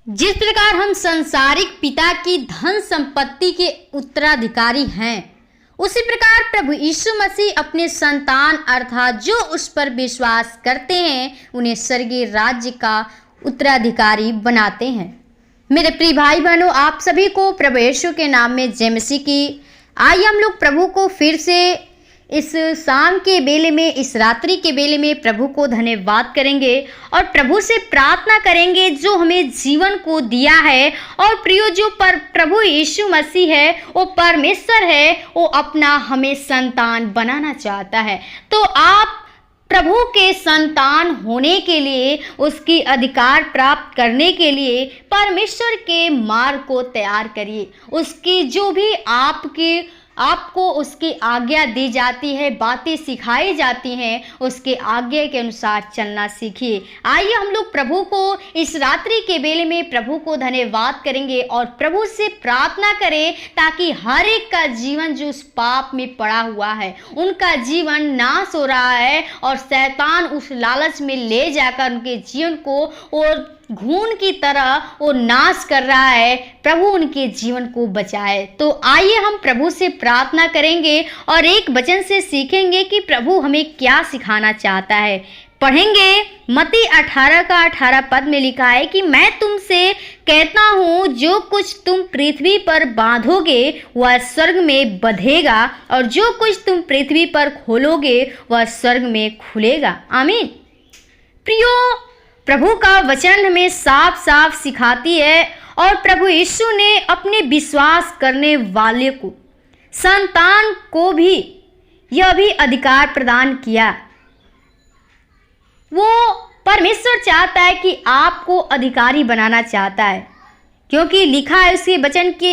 जिस प्रकार हम संसारिक पिता की धन संपत्ति के उत्तराधिकारी हैं, उसी प्रकार प्रभु यीशु मसीह अपने संतान अर्थात जो उस पर विश्वास करते हैं उन्हें स्वर्गीय राज्य का उत्तराधिकारी बनाते हैं। मेरे प्रिय भाई बहनों, आप सभी को प्रभु यीशु के नाम में जय मसीह की। आइए हम लोग प्रभु को फिर से इस शाम के बेले में, इस रात्रि के बेले में प्रभु को धन्यवाद करेंगे और प्रभु से प्रार्थना करेंगे जो हमें जीवन को दिया है। और प्रियो, जो प्रभु यीशु मसीह है, वो परमेश्वर है, वो अपना हमें संतान बनाना चाहता है। तो आप प्रभु के संतान होने के लिए, उसकी अधिकार प्राप्त करने के लिए परमेश्वर के मार्ग को तैयार करिए। उसकी जो भी आपको उसकी आज्ञा दी जाती है, बातें सिखाई जाती हैं, उसके आज्ञा के अनुसार चलना सीखिए। आइए हम लोग प्रभु को इस रात्रि के बेले में प्रभु को धन्यवाद करेंगे और प्रभु से प्रार्थना करें ताकि हर एक का जीवन जो उस पाप में पड़ा हुआ है, उनका जीवन नाश हो रहा है और शैतान उस लालच में ले जाकर उनके जीवन को और घून की तरह वो नाश कर रहा है। प्रभु उनके जीवन को बचाए। तो आइए हम प्रभु से प्रार्थना करेंगे और एक वचन से सीखेंगे कि प्रभु हमें क्या सिखाना चाहता है। पढ़ेंगे मत्ती 18 का 18 पद में लिखा है कि मैं तुमसे कहता हूँ, जो कुछ तुम पृथ्वी पर बांधोगे वह स्वर्ग में बंधेगा और जो कुछ तुम पृथ्वी पर खोलोगे वह स्वर्ग में खुलेगा। आमीन। प्रियो, प्रभु का वचन हमें साफ साफ सिखाती है और प्रभु यीशु ने अपने विश्वास करने वाले को, संतान को भी यह भी अधिकार प्रदान किया। वो परमेश्वर चाहता है कि आपको अधिकारी बनाना चाहता है, क्योंकि लिखा है उसके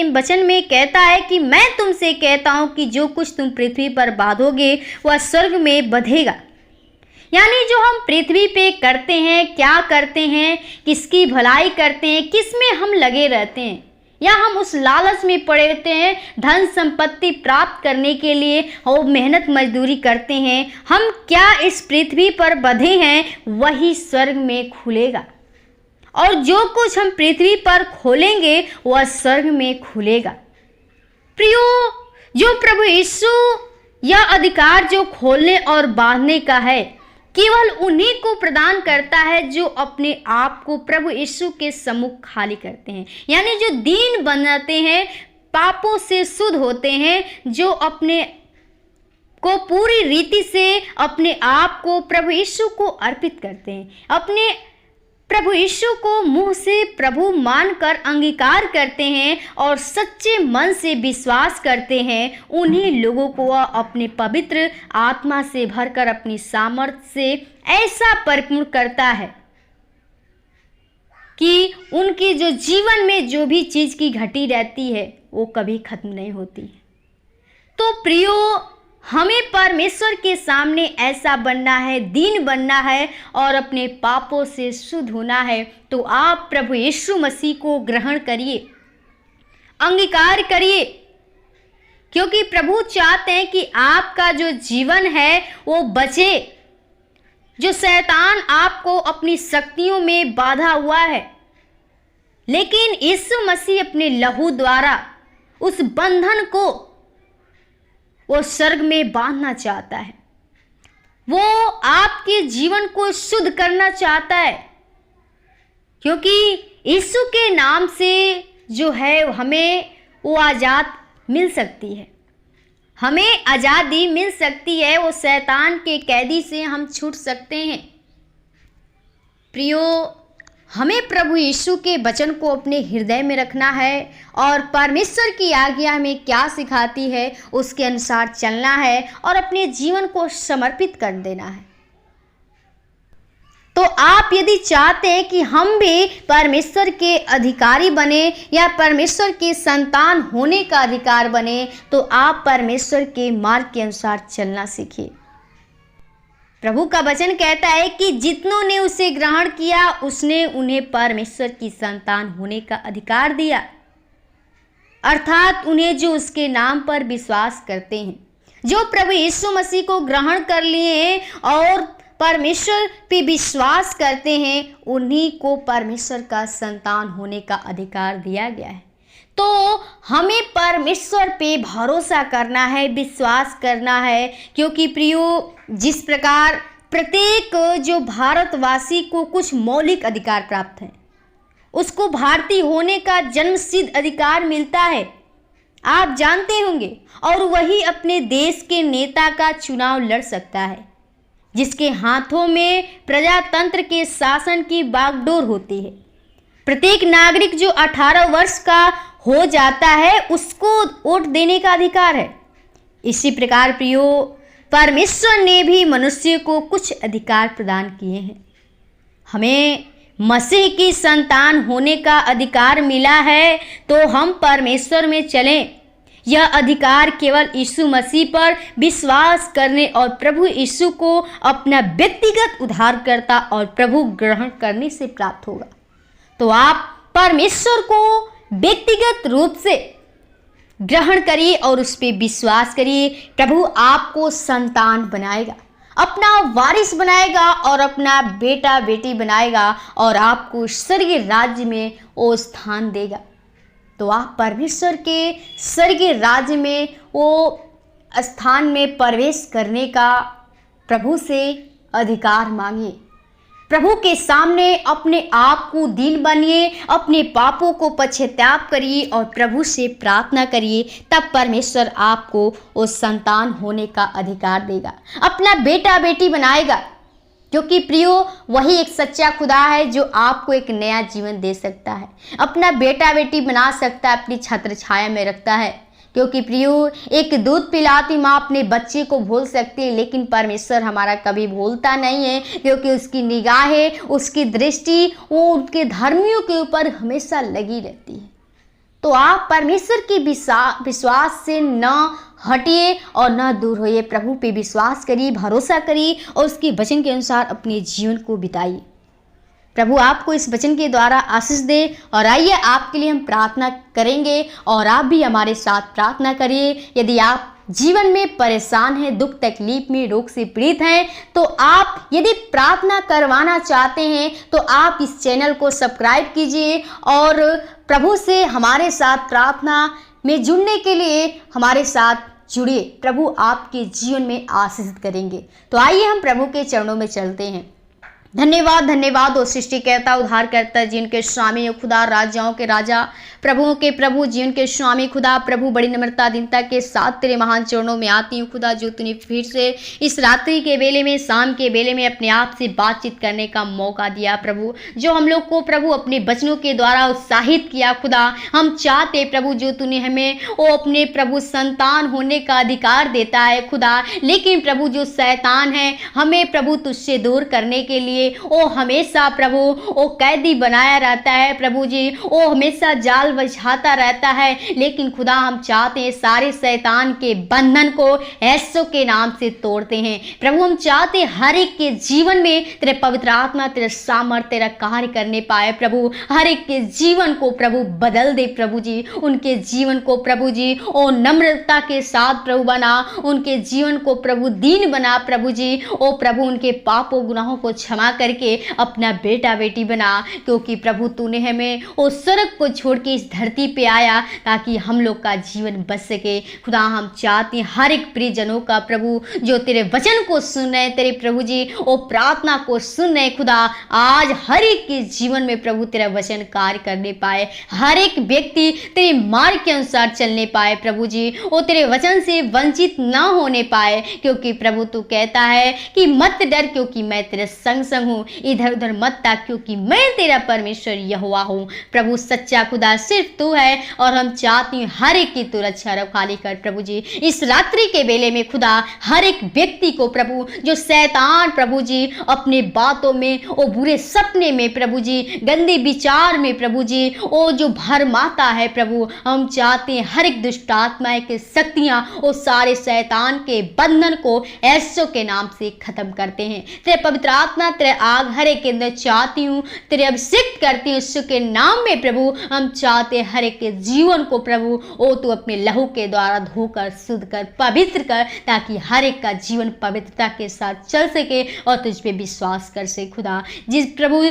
वचन में कहता है कि मैं तुमसे कहता हूँ कि जो कुछ तुम पृथ्वी पर बांधोगे वह स्वर्ग में बंधेगा। यानी जो हम पृथ्वी पे करते हैं, क्या करते हैं, किसकी भलाई करते हैं, किस में हम लगे रहते हैं, या हम उस लालच में पड़े रहते हैं, धन संपत्ति प्राप्त करने के लिए और मेहनत मजदूरी करते हैं। हम क्या इस पृथ्वी पर बंधे हैं वही स्वर्ग में खुलेगा और जो कुछ हम पृथ्वी पर खोलेंगे वह स्वर्ग में खुलेगा। प्रियो, जो प्रभु यीशु यह अधिकार जो खोलने और बांधने का है केवल उन्हीं को प्रदान करता है जो अपने आप को प्रभु यीशु के सम्मुख खाली करते हैं, यानी जो दीन बनाते हैं, पापों से शुद्ध होते हैं, जो अपने को पूरी रीति से अपने आप को प्रभु यीशु को अर्पित करते हैं, अपने प्रभु यीशु को मुंह से प्रभु मानकर अंगीकार करते हैं और सच्चे मन से विश्वास करते हैं। उन्हीं लोगों को वह अपने पवित्र आत्मा से भरकर अपनी सामर्थ्य से ऐसा परिपूर्ण करता है कि उनके जो जीवन में जो भी चीज़ की घटी रहती है वो कभी खत्म नहीं होती। तो प्रियो, हमें परमेश्वर के सामने ऐसा बनना है, दीन बनना है और अपने पापों से शुद्ध होना है। तो आप प्रभु यीशु मसीह को ग्रहण करिए, अंगीकार करिए, क्योंकि प्रभु चाहते हैं कि आपका जो जीवन है वो बचे। जो शैतान आपको अपनी शक्तियों में बांधा हुआ है, लेकिन यीशु मसीह अपने लहू द्वारा उस बंधन को वो स्वर्ग में बांधना चाहता है। वो आपके जीवन को शुद्ध करना चाहता है, क्योंकि यीशु के नाम से जो है हमें वो आज़ाद मिल सकती है, हमें आज़ादी मिल सकती है। वो शैतान के कैदी से हम छूट सकते हैं। प्रियो, हमें प्रभु यीशु के वचन को अपने हृदय में रखना है और परमेश्वर की आज्ञा हमें क्या सिखाती है उसके अनुसार चलना है और अपने जीवन को समर्पित कर देना है। तो आप यदि चाहते हैं कि हम भी परमेश्वर के अधिकारी बने या परमेश्वर के संतान होने का अधिकार बने, तो आप परमेश्वर के मार्ग के अनुसार चलना सीखिए। प्रभु का वचन कहता है कि जितनों ने उसे ग्रहण किया उसने उन्हें परमेश्वर की संतान होने का अधिकार दिया, अर्थात उन्हें जो उसके नाम पर विश्वास करते हैं, जो प्रभु यीशु मसीह को ग्रहण कर लिए हैं और परमेश्वर पे विश्वास करते हैं उन्हीं को परमेश्वर का संतान होने का अधिकार दिया गया है। तो हमें परमेश्वर पे भरोसा करना है, विश्वास करना है, क्योंकि प्रियो, जिस प्रकार प्रत्येक जो भारतवासी को कुछ मौलिक अधिकार प्राप्त है, उसको भारतीय होने का जन्मसिद्ध अधिकार मिलता है, आप जानते होंगे, और वही अपने देश के नेता का चुनाव लड़ सकता है, जिसके हाथों में प्रजातंत्र के शासन की बागडोर होती है। प्रत्येक नागरिक जो 18 वर्ष का हो जाता है उसको वोट देने का अधिकार है। इसी प्रकार प्रियो, परमेश्वर ने भी मनुष्य को कुछ अधिकार प्रदान किए हैं। हमें मसीह की संतान होने का अधिकार मिला है, तो हम परमेश्वर में चलें। यह अधिकार केवल यीशु मसीह पर विश्वास करने और प्रभु यीशु को अपना व्यक्तिगत उद्धारकर्ता और प्रभु ग्रहण करने से प्राप्त होगा। तो आप परमेश्वर को व्यक्तिगत रूप से ग्रहण करिए और उस पर विश्वास करिए। प्रभु आपको संतान बनाएगा, अपना वारिस बनाएगा और अपना बेटा बेटी बनाएगा और आपको स्वर्गीय राज्य में वो स्थान देगा। तो आप परमेश्वर के स्वर्गीय राज्य में वो स्थान में प्रवेश करने का प्रभु से अधिकार मांगिए। प्रभु के सामने अपने आप को दीन बनिए, अपने पापों को पश्चाताप करिए और प्रभु से प्रार्थना करिए। तब परमेश्वर आपको वो संतान होने का अधिकार देगा, अपना बेटा बेटी बनाएगा। क्योंकि प्रियो, वही एक सच्चा खुदा है जो आपको एक नया जीवन दे सकता है, अपना बेटा बेटी बना सकता है, अपनी छत्र छाया में रखता है। क्योंकि प्रियो, एक दूध पिलाती माँ अपने बच्चे को भूल सकती है, लेकिन परमेश्वर हमारा कभी भूलता नहीं है, क्योंकि उसकी निगाहें, उसकी दृष्टि वो उनके धर्मियों के ऊपर हमेशा लगी रहती है। तो आप परमेश्वर के विश्वास से न हटिए और न दूर होइए। प्रभु पे विश्वास करिए, भरोसा करिए और उसके वचन के अनुसार अपने जीवन को बिताइए। प्रभु आपको इस वचन के द्वारा आशीष दे। और आइए आपके लिए हम प्रार्थना करेंगे और आप भी हमारे साथ प्रार्थना करिए। यदि आप जीवन में परेशान हैं, दुख तकलीफ में, रोग से पीड़ित हैं, तो आप यदि प्रार्थना करवाना चाहते हैं तो आप इस चैनल को सब्सक्राइब कीजिए और प्रभु से हमारे साथ प्रार्थना में जुड़ने के लिए हमारे साथ जुड़िए। प्रभु आपके जीवन में आशीष करेंगे। तो आइए हम प्रभु के चरणों में चलते हैं। धन्यवाद धन्यवाद ओ सृष्टिकर्ता, उद्धारकर्ता, जिनके स्वामी ओ खुदा, राजाओं के राजा, प्रभुओं के प्रभु, जीवन के स्वामी खुदा। प्रभु, बड़ी नम्रता दीनता के साथ तेरे महान चरणों में आती हूँ खुदा, जो तूने फिर से इस रात्रि के बेले में, शाम के बेले में अपने आप से बातचीत करने का मौका दिया। प्रभु, जो हम लोग को प्रभु अपने वचनों के द्वारा उत्साहित किया खुदा, हम चाहते प्रभु जो तूने हमें वो अपने प्रभु संतान होने का अधिकार देता है खुदा, लेकिन प्रभु जो शैतान है हमें प्रभु तुझसे दूर करने के लिए वो हमेशा प्रभु वो कैदी बनाया रहता है प्रभु जी, वो हमेशा जाल बिछाता रहता है। लेकिन खुदा हम चाहते हैं सारे शैतान के बंधन को यीशु के नाम से तोड़ते हैं। प्रभु हम चाहते हैं हर एक के जीवन में तेरे पवित्र आत्मा, तेरे सामर्थ्य, तेरा कार्य करने पाए प्रभु। हर एक के जीवन को प्रभु बदल दे प्रभु जी, उनके जीवन को प्रभु जी ओ नम्रता के साथ प्रभु बना, उनके जीवन को प्रभु दीन बना प्रभु जी। ओ प्रभु उनके पापों गुनाहों को क्षमा करके अपना बेटा बेटी बना, क्योंकि प्रभु तूने हमें उस स्वर्ग को छोड़ के इस धरती पे आया ताकि हम लोग का जीवन बच सके। खुदा हम चाहते हैं हर एक प्रियजनों का प्रभु जो तेरे वचन को सुन रहे हैं, तेरे प्रभु जी वो प्रार्थना को सुन रहे हैं खुदा, आज हर एक के जीवन में प्रभु तेरा वचन कार्य करने पाए, हर एक व्यक्ति तेरे मार्ग के अनुसार चलने पाए प्रभु जी, वो तेरे वचन से वंचित ना होने पाए। क्योंकि प्रभु तू कहता है कि मत डर क्योंकि मैं तेरे संग संग हूँ, इधर उधर मत ताक क्योंकि मैं तेरा परमेश्वर यहोवा हूँ। प्रभु सच्चा खुदा सिर्फ तू है और हम चाहती हूँ हर एक की तू रक्षा रखवाली कर प्रभु जी। इस रात्रि के बेले में खुदा हर एक व्यक्ति को प्रभु जो शैतान प्रभु जी अपने बातों में, वो बुरे सपने में प्रभु जी, गंदे विचार में प्रभु जी, वो जो भरमाता है प्रभु, हम चाहते हैं हर एक दुष्ट आत्मा की शक्तियाँ, वो सारे शैतान के बंधन को यीशु के नाम से खत्म करते हैं। तेरे पवित्र आत्मा, तेरे तेरे आग हर एक के अंदर चाहती हूँ, तेरे अभिषेक करती हूँ यीशु के नाम में प्रभु। हम चाहते हर एक के जीवन को प्रभु ओ तू अपने लहू के द्वारा धोकर शुद्ध कर, पवित्र कर, ताकि हर एक का जीवन पवित्रता के साथ चल सके और तुझ पे विश्वास कर सके खुदा। जिस प्रभु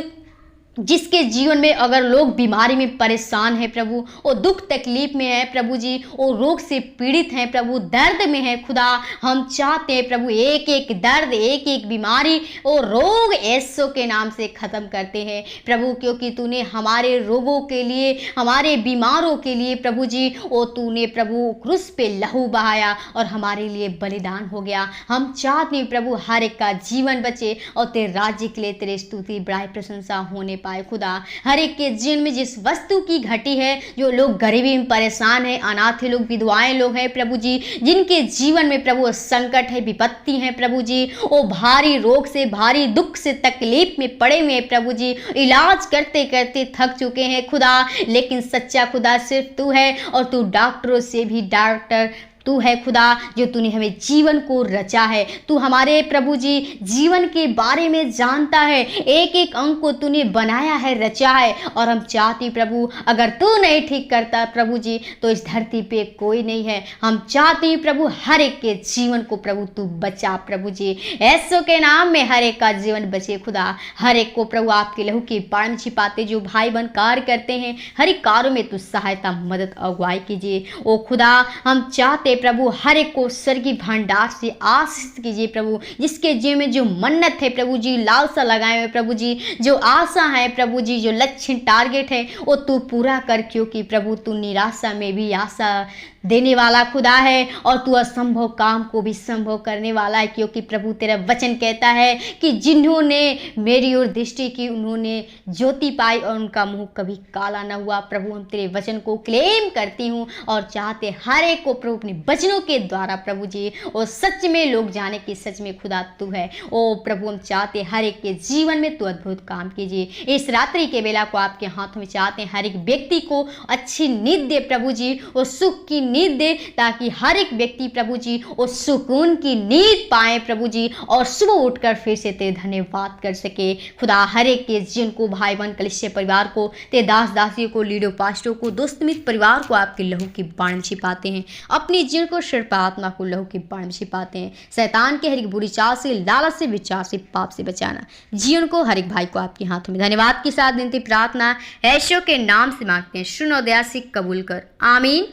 जिसके जीवन में अगर लोग बीमारी में परेशान हैं प्रभु, वो दुख तकलीफ में है प्रभु जी, वो रोग से पीड़ित हैं प्रभु, दर्द में है खुदा, हम चाहते हैं प्रभु एक एक दर्द, एक एक बीमारी, वो रोग यीशु के नाम से ख़त्म करते हैं प्रभु, क्योंकि तूने हमारे रोगों के लिए, हमारे बीमारों के लिए प्रभु जी वो तूने प्रभु क्रूस पे लहू बहाया और हमारे लिए बलिदान हो गया। हम चाहते हैं प्रभु हर एक का जीवन बचे और तेरे राज्य के लिए तेरे स्तुति बड़ाई प्रशंसा होने पाए खुदा। हर एक के जीवन में जिस वस्तु की घटी है, जो लोग गरीबी में परेशान है, अनाथ लोग, विधवाएं लोग हैं प्रभु जी, जिनके जीवन में प्रभु संकट है, विपत्ति है प्रभु जी, वो भारी रोग से, भारी दुख से, तकलीफ में पड़े हुए हैं प्रभु जी, इलाज करते करते थक चुके हैं खुदा, लेकिन सच्चा खुदा सिर्फ तू है और तू डॉक्टरों से भी डॉक्टर तू है खुदा, जो तूने हमें जीवन को रचा है। तू हमारे प्रभु जी जीवन के बारे में जानता है, एक एक अंग को तूने बनाया है, रचा है, और हम चाहती प्रभु अगर तू नहीं ठीक करता प्रभु जी तो इस धरती पे कोई नहीं है। हम चाहती प्रभु हर एक के जीवन को प्रभु तू बचा प्रभु जी, यीशु के नाम में हर एक का जीवन बचे खुदा। हर एक को प्रभु आपके लहू के बाढ़ में छिपाते जो भाई बहन कार्य करते हैं, हर एक कार्यों में तू सहायता, मदद, अगुवाई कीजिए ओ खुदा। हम चाहते प्रभु हर एक को स्वर्गीय भंडार से आशीष कीजिए प्रभु, जिसके जीवन में जो मन्नत है प्रभु जी, लालसा लगाए हुए प्रभु जी, जो आशा है प्रभु जी, जो लक्ष्य टारगेट है वो तू पूरा कर, क्योंकि प्रभु तू निराशा में भी आशा देने वाला खुदा है और तू असंभव काम को भी संभव करने वाला है, क्योंकि प्रभु तेरा वचन कहता है कि जिन्होंने मेरी ओर दृष्टि की उन्होंने ज्योति पाई और उनका मुंह कभी काला न हुआ। प्रभु हम तेरे वचन को क्लेम करती हूँ और चाहते हर एक को प्रभु अपने वचनों के द्वारा प्रभु जी और सच में लोग जाने कि सच में खुदा तू है। ओ प्रभु हम चाहते हर एक के जीवन में तू अद्भुत काम कीजिए। इस रात्रि के बेला को आपके हाथों में चाहते हैं हर एक व्यक्ति को अच्छी नींद दे प्रभु जी, और सुख की नींद दे, ताकि हर एक व्यक्ति प्रभु जी वो सुकून की नींद पाए प्रभु जी, और सुबह उठकर फिर से तेरे धन्यवाद कर सके खुदा। हर एक के जीवन को, भाई बहन कलिसिया परिवार को, तेरे दास दासियों को, लीडर पास्टरों को, दोस्त मित्र परिवार को आपके लहू की बाण में छिपाते हैं, अपने जीवन को, शरीर आत्मा को लहू की बाण में छिपाते हैं। शैतान के हर एक बुरी चाल से, लालच से, विचार से, पाप से बचाना जीवन को हर एक भाई को आपके हाथों में धन्यवाद के साथ विनती प्रार्थना यीशु के नाम से मांगते हैं, सुनो दया से कबूल कर, आमीन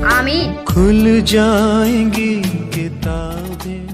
आमीन। खुल जाएंगी किताबें